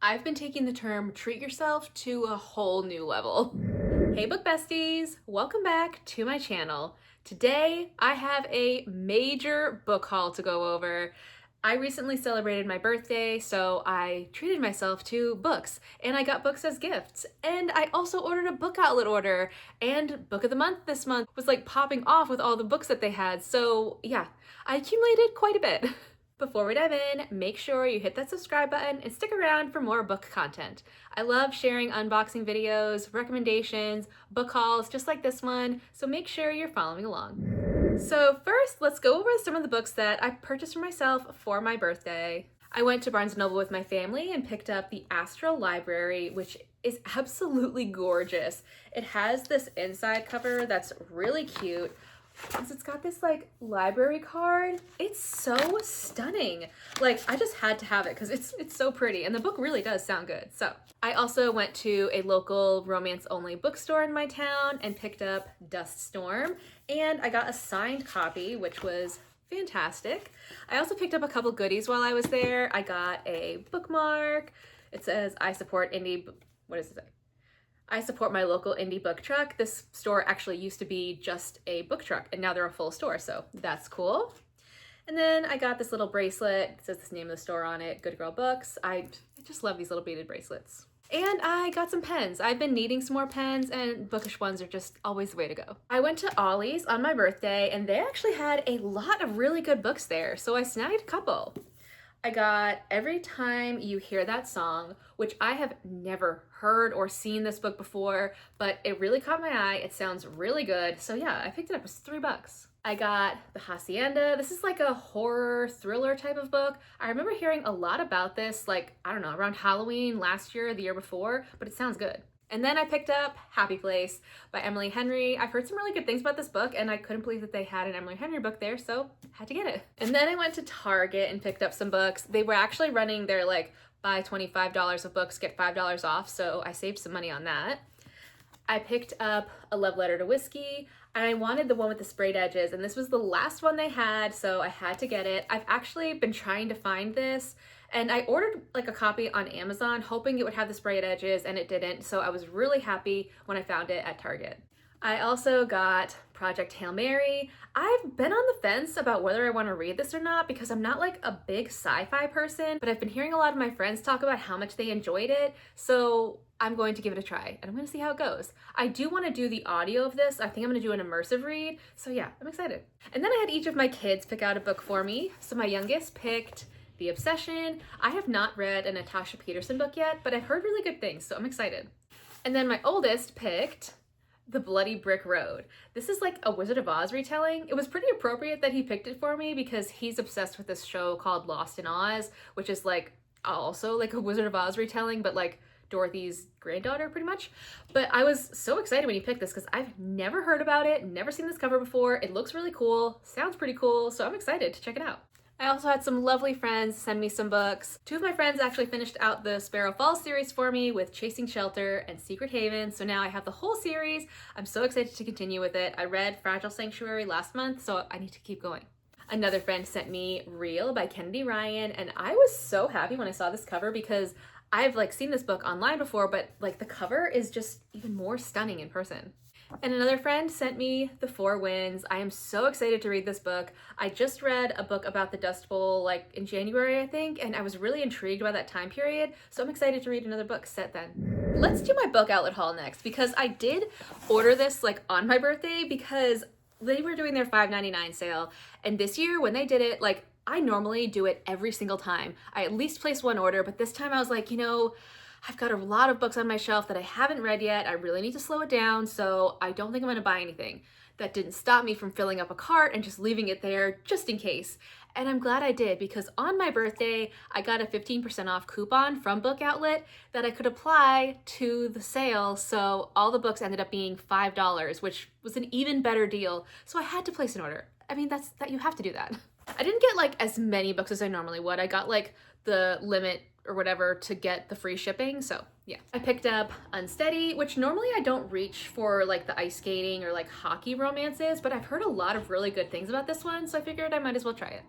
I've been taking the term treat yourself to a whole new level. Hey book besties, welcome back to my channel. Today I have a major book haul to go over. I recently celebrated my birthday, so I treated myself to books, and I got books as gifts. And I also ordered a book outlet order, and book of the month this month was like popping off with all the books that they had. So yeah, I accumulated quite a bit. Before we dive in, make sure you hit that subscribe button and stick around for more book content. I love sharing unboxing videos, recommendations, book hauls just like this one, so make sure you're following along. So first, let's go over some of the books that I purchased for myself for my birthday. I went to Barnes & Noble with my family and picked up the Astral Library, which is absolutely gorgeous. It has this inside cover that's really cute. It's got this like library card. It's so stunning. Like I just had to have it because it's so pretty and the book really does sound good. So I also went to a local romance only bookstore in my town and picked up Dust Storm, and I got a signed copy, which was fantastic. I also picked up a couple goodies while I was there. I got a bookmark. It says I support indie, what does it say? I support my local indie book truck. This store actually used to be just a book truck and now they're a full store, so that's cool. And then I got this little bracelet. It says the name of the store on it, Good Girl Books. I just love these little beaded bracelets. And I got some pens. I've been needing some more pens, and bookish ones are just always the way to go. I went to Ollie's on my birthday and they actually had a lot of really good books there, so I snagged a couple. I got Every Time You Hear That Song, which I have never heard or seen this book before, but it really caught my eye. It sounds really good. So yeah, I picked it up. It was $3. I got The Hacienda. This is like a horror thriller type of book. I remember hearing a lot about this, like, I don't know, around Halloween last year, the year before, but it sounds good. And then I picked up Happy Place by Emily Henry. I've heard some really good things about this book and I couldn't believe that they had an Emily Henry book there, so had to get it. And then I went to Target and picked up some books. They were actually running their like buy $25 of books, get $5 off, so I saved some money on that. I picked up A Love Letter to Whiskey, and I wanted the one with the sprayed edges, and this was the last one they had, so I had to get it. I've actually been trying to find this, and I ordered like a copy on Amazon hoping it would have the sprayed edges, and it didn't, so I was really happy when I found it at Target. I also got Project Hail Mary. I've been on the fence about whether I want to read this or not because I'm not like a big sci-fi person, but I've been hearing a lot of my friends talk about how much they enjoyed it, so I'm going to give it a try and I'm going to see how it goes. I do want to do the audio of this. I think I'm going to do an immersive read, so yeah, I'm excited. And then I had each of my kids pick out a book for me. So my youngest picked The Obsession. I have not read a Natasha Peterson book yet, but I've heard really good things, so I'm excited. And then my oldest picked The Bloody Brick Road. This is like a Wizard of Oz retelling. It was pretty appropriate that he picked it for me because he's obsessed with this show called Lost in Oz, which is like also like a Wizard of Oz retelling, but like Dorothy's granddaughter pretty much. But I was so excited when he picked this because I've never heard about it, never seen this cover before. It looks really cool, sounds pretty cool, so I'm excited to check it out. I also had some lovely friends send me some books. Two of my friends actually finished out the Sparrow Falls series for me with Chasing Shelter and Secret Haven, so now I have the whole series. I'm so excited to continue with it. I read Fragile Sanctuary last month, so I need to keep going. Another friend sent me Real by Kennedy Ryan, and I was so happy when I saw this cover because I've like seen this book online before, but like the cover is just even more stunning in person. And another friend sent me The Four Winds. I am so excited to read this book. I just read a book about the Dust Bowl like in January, I think, and I was really intrigued by that time period, so I'm excited to read another book set then. Let's do my book outlet haul next because I did order this like on my birthday because they were doing their $5.99 sale, and this year when they did it, like I normally do it every single time. I at least place one order, but this time I was like, you know, I've got a lot of books on my shelf that I haven't read yet. I really need to slow it down, so I don't think I'm gonna buy anything. That didn't stop me from filling up a cart and just leaving it there just in case. And I'm glad I did because on my birthday, I got a 15% off coupon from Book Outlet that I could apply to the sale. So all the books ended up being $5, which was an even better deal. So I had to place an order. I mean, you have to do that. I didn't get like as many books as I normally would. I got like the limit or whatever to get the free shipping. So yeah, I picked up Unsteady, which normally I don't reach for like the ice skating or like hockey romances, but I've heard a lot of really good things about this one, so I figured I might as well try it.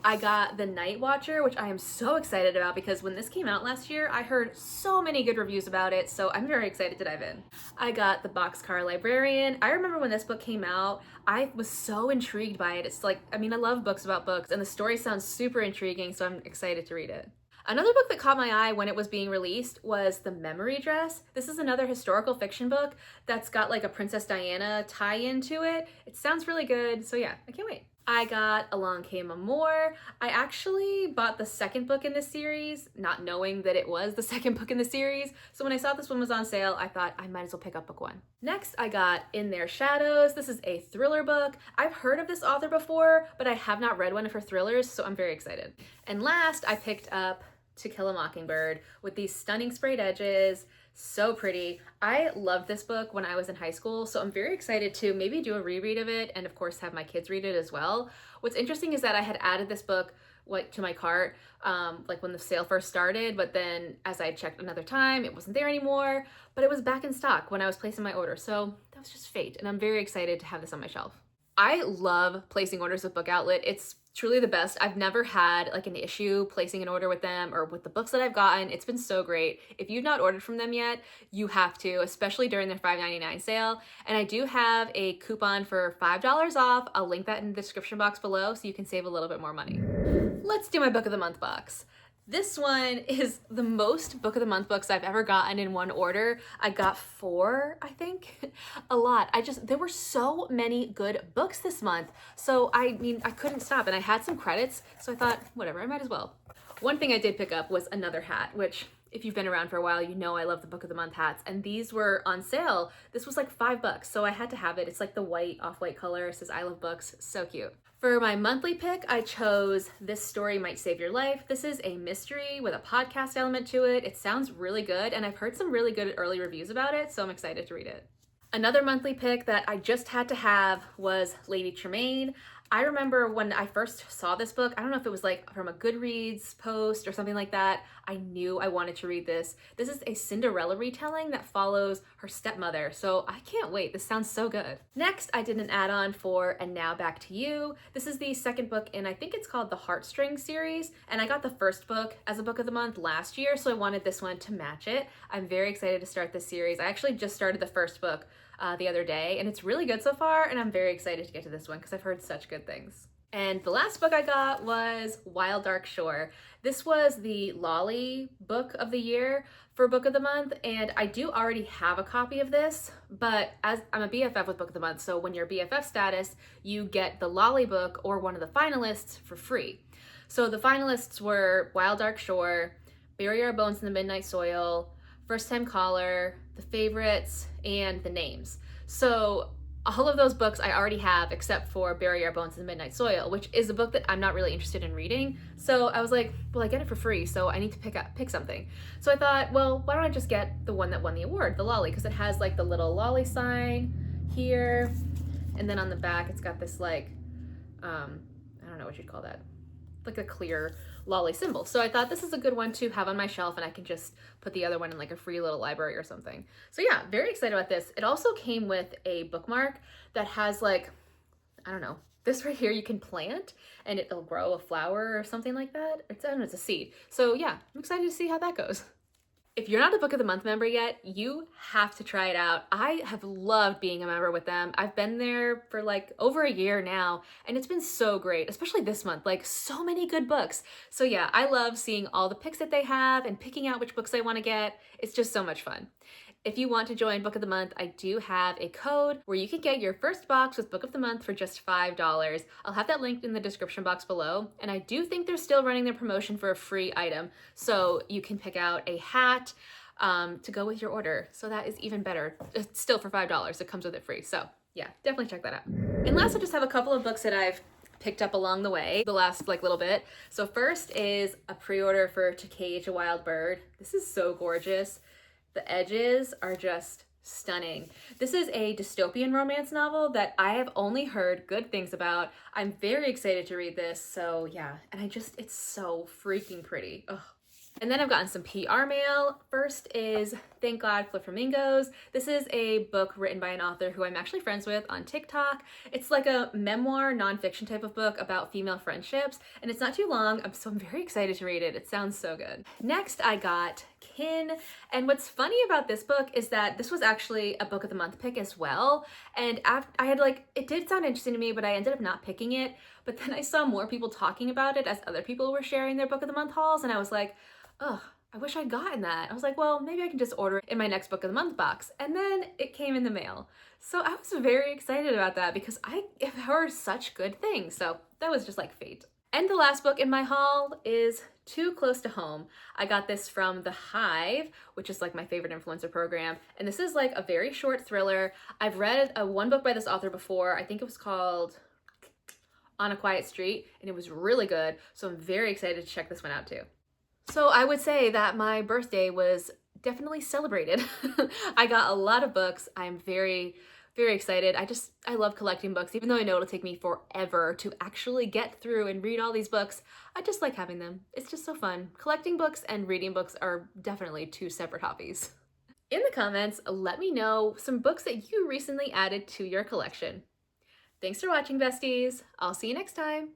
I got The Night Watcher, which I am so excited about because when this came out last year, I heard so many good reviews about it, so I'm very excited to dive in. I got The Boxcar Librarian. I remember when this book came out, I was so intrigued by it. It's like, I mean, I love books about books, and the story sounds super intriguing, so I'm excited to read it. Another book that caught my eye when it was being released was The Memory Dress. This is another historical fiction book that's got like a Princess Diana tie-in to it. It sounds really good, so yeah, I can't wait. I got Along Came Amour. I actually bought the second book in this series, not knowing that it was the second book in the series. So when I saw this one was on sale, I thought I might as well pick up book one. Next, I got In Their Shadows. This is a thriller book. I've heard of this author before, but I have not read one of her thrillers, so I'm very excited. And last, I picked up To Kill a Mockingbird with these stunning sprayed edges. So pretty. I loved this book when I was in high school, so I'm very excited to maybe do a reread of it and of course have my kids read it as well. What's interesting is that I had added this book to my cart like when the sale first started, but then as I checked another time, it wasn't there anymore, but it was back in stock when I was placing my order, so that was just fate, and I'm very excited to have this on my shelf. I love placing orders with Book Outlet. It's truly the best. I've never had like an issue placing an order with them or with the books that I've gotten. It's been so great. If you've not ordered from them yet, you have to, especially during their $5.99 sale. And I do have a coupon for $5 off. I'll link that in the description box below so you can save a little bit more money. Let's do my Book of the Month box. This one is the most Book of the Month books I've ever gotten in one order. I got 4, I think. A lot. There were so many good books this month. So I mean, I couldn't stop, and I had some credits, so I thought, whatever, I might as well. One thing I did pick up was another hat, which if you've been around for a while, you know I love the Book of the Month hats, and these were on sale. This was like $5, so I had to have it. It's like the white, off-white color. It says I love books. So cute. For my monthly pick, I chose This Story Might Save Your Life. This is a mystery with a podcast element to it. It sounds really good, and I've heard some really good early reviews about it, so I'm excited to read it. Another monthly pick that I just had to have was Lady Tremaine. I remember when I first saw this book, I don't know if it was like from a Goodreads post or something like that, I knew I wanted to read this. This is a Cinderella retelling that follows her stepmother, so I can't wait. This sounds so good. Next, I did an add-on for And Now Back to You. This is the second book in, I think it's called the Heartstrings series, and I got the first book as a Book of the Month last year, so I wanted this one to match it. I'm very excited to start this series. I actually just started the first book the other day, and it's really good so far, and I'm very excited to get to this one because I've heard such good things. And the last book I got was Wild Dark Shore. This was the Lolly book of the year for Book of the Month, and I do already have a copy of this, but as I'm a BFF with Book of the Month, so when you're BFF status, you get the Lolly book or one of the finalists for free. So the finalists were Wild Dark Shore, Bury Our Bones in the Midnight Soil, First Time Caller, The Favorites, and The Names. So all of those books I already have except for Bury Our Bones in the Midnight Soil, which is a book that I'm not really interested in reading. So I was like, well, I get it for free, so I need to pick something. So I thought, well, why don't I just get the one that won the award, the Lolly, because it has like the little Lolly sign here, and then on the back it's got this like, I don't know what you'd call that, like a clear Lolly symbol. So I thought this is a good one to have on my shelf, and I can just put the other one in like a free little library or something. So yeah, very excited about this. It also came with a bookmark that has like, I don't know, this right here you can plant and it'll grow a flower or something like that. I don't know, it's a seed. So yeah, I'm excited to see how that goes. If you're not a Book of the Month member yet, you have to try it out. I have loved being a member with them. I've been there for like over a year now, and it's been so great, especially this month, like so many good books. So yeah, I love seeing all the picks that they have and picking out which books I want to get. It's just so much fun. If you want to join Book of the Month, I do have a code where you can get your first box with Book of the Month for just $5. I'll have that linked in the description box below. And I do think they're still running their promotion for a free item. So you can pick out a hat to go with your order. So that is even better. It's still for $5. It comes with it free. So yeah, definitely check that out. And last, I just have a couple of books that I've picked up along the way, the last like little bit. So first is a pre-order for To Cage a Wild Bird. This is so gorgeous. The edges are just stunning. This is a dystopian romance novel that I have only heard good things about. I'm very excited to read this. So yeah, and it's so freaking pretty. Ugh. And then I've gotten some PR mail. First is Thank God for Flamingos. This is a book written by an author who I'm actually friends with on TikTok. It's like a memoir, nonfiction type of book about female friendships, and it's not too long, so I'm very excited to read it. It sounds so good. Next, I got Kin, and what's funny about this book is that this was actually a book of the month pick as well, and I had it did sound interesting to me, but I ended up not picking it. But then I saw more people talking about it as other people were sharing their book of the month hauls, and I was like, oh, I wish I'd gotten that. I was like, well, maybe I can just order it in my next book of the month box. And then it came in the mail. So I was very excited about that because I've heard such good things. So that was just like fate. And the last book in my haul is Too Close to Home. I got this from The Hive, which is like my favorite influencer program. And this is like a very short thriller. I've read one book by this author before. I think it was called On a Quiet Street, and it was really good. So I'm very excited to check this one out too. So I would say that my birthday was definitely celebrated. I got a lot of books. I'm very, very excited. I love collecting books, even though I know it'll take me forever to actually get through and read all these books. I just like having them. It's just so fun. Collecting books and reading books are definitely two separate hobbies. In the comments, let me know some books that you recently added to your collection. Thanks for watching, besties. I'll see you next time.